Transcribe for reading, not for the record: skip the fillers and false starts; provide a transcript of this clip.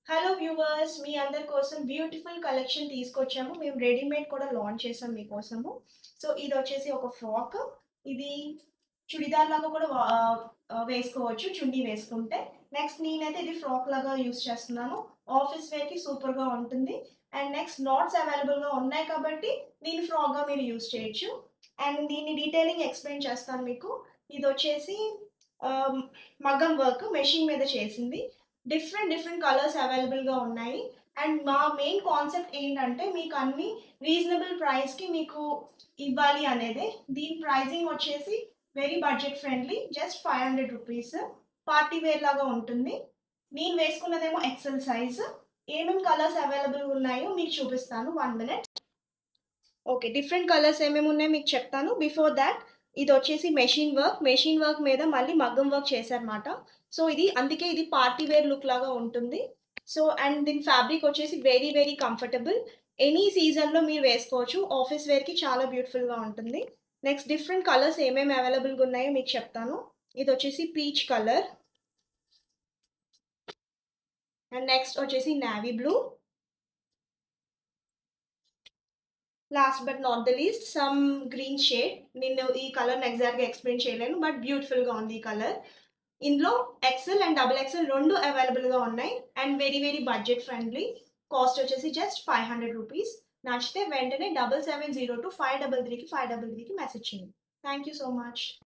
Hello viewers, మీ అందరి కోసం beautiful collection తీసుకొచ్చాము. మేము రెడీమేడ్ కూడా లాంచ్ చేసాం మీకోసము. సో ఇది వచ్చేసి ఒక ఫ్రాక్. ఇది చుడిదార్ లాగా కూడా వేసుకోవచ్చు చున్నీ వేసుకుంటే. నెక్స్ట్ నేనైతే ఇది ఫ్రాక్ లాగా యూస్ చేస్తున్నాను. ఆఫీస్ వేర్కి సూపర్గా ఉంటుంది. అండ్ నెక్స్ట్ నాట్స్ అవైలబుల్గా ఉన్నాయి కాబట్టి దీని ఫ్రాక్గా మీరు యూస్ చేయొచ్చు. అండ్ దీన్ని డీటెయిలింగ్ ఎక్స్ప్లెయిన్ చేస్తాను మీకు. ఇది వచ్చేసి మగ్గం వర్క్ మెషిన్ మీద చేసింది. డిఫరెంట్ కలర్స్ అవైలబుల్గా ఉన్నాయి. అండ్ మా మెయిన్ కాన్సెప్ట్ ఏంటంటే మీకు అన్ని రీజనబుల్ ప్రైస్కి మీకు ఇవ్వాలి అనేది. దీని ప్రైజింగ్ వచ్చేసి very budget friendly, just 500 rupees. Party wear లాగా ఉంటుంది. నేను వేసుకున్నదేమో ఎక్సెల్ సైజ్. ఏమేమి కలర్స్ అవైలబుల్ ఉన్నాయో మీకు చూపిస్తాను. 1 మినిట్. ఓకే, డిఫరెంట్ కలర్స్ ఏమేమి ఉన్నాయో మీకు చెప్తాను. బిఫోర్ దాట్, ఇది వచ్చేసి మెషిన్ వర్క్ మీద మళ్ళీ మగ్గం వర్క్ చేశారన్నమాట. సో ఇది అందుకే ఇది పార్టీ వేర్ లుక్ లాగా ఉంటుంది. సో అండ్ దీని ఫ్యాబ్రిక్ వచ్చేసి వెరీ కంఫర్టబుల్. ఎనీ సీజన్లో మీరు వేసుకోవచ్చు. ఆఫీస్ వేర్కి చాలా బ్యూటిఫుల్గా ఉంటుంది. నెక్స్ట్ డిఫరెంట్ కలర్స్ ఏమేమి అవైలబుల్గా ఉన్నాయో మీకు చెప్తాను. ఇది వచ్చేసి పీచ్ కలర్. అండ్ నెక్స్ట్ వచ్చేసి navy blue. Last but not the least some green shade. నేను ఈ కలర్ని ఎగ్జాక్ట్గా ఎక్స్ప్లెయిన్ చేయలేను, బట్ బ్యూటిఫుల్గా ఉంది ఈ కలర్. ఇందులో ఎక్సెల్ అండ్ డబుల్ ఎక్సెల్ రెండు అవైలబుల్గా ఉన్నాయి. And very budget friendly. Cost వచ్చేసి జస్ట్ 500 రూపీస్. నచ్చితే వెంటనే 7702 533కి మెసేజ్ చేయండి. Thank you so much.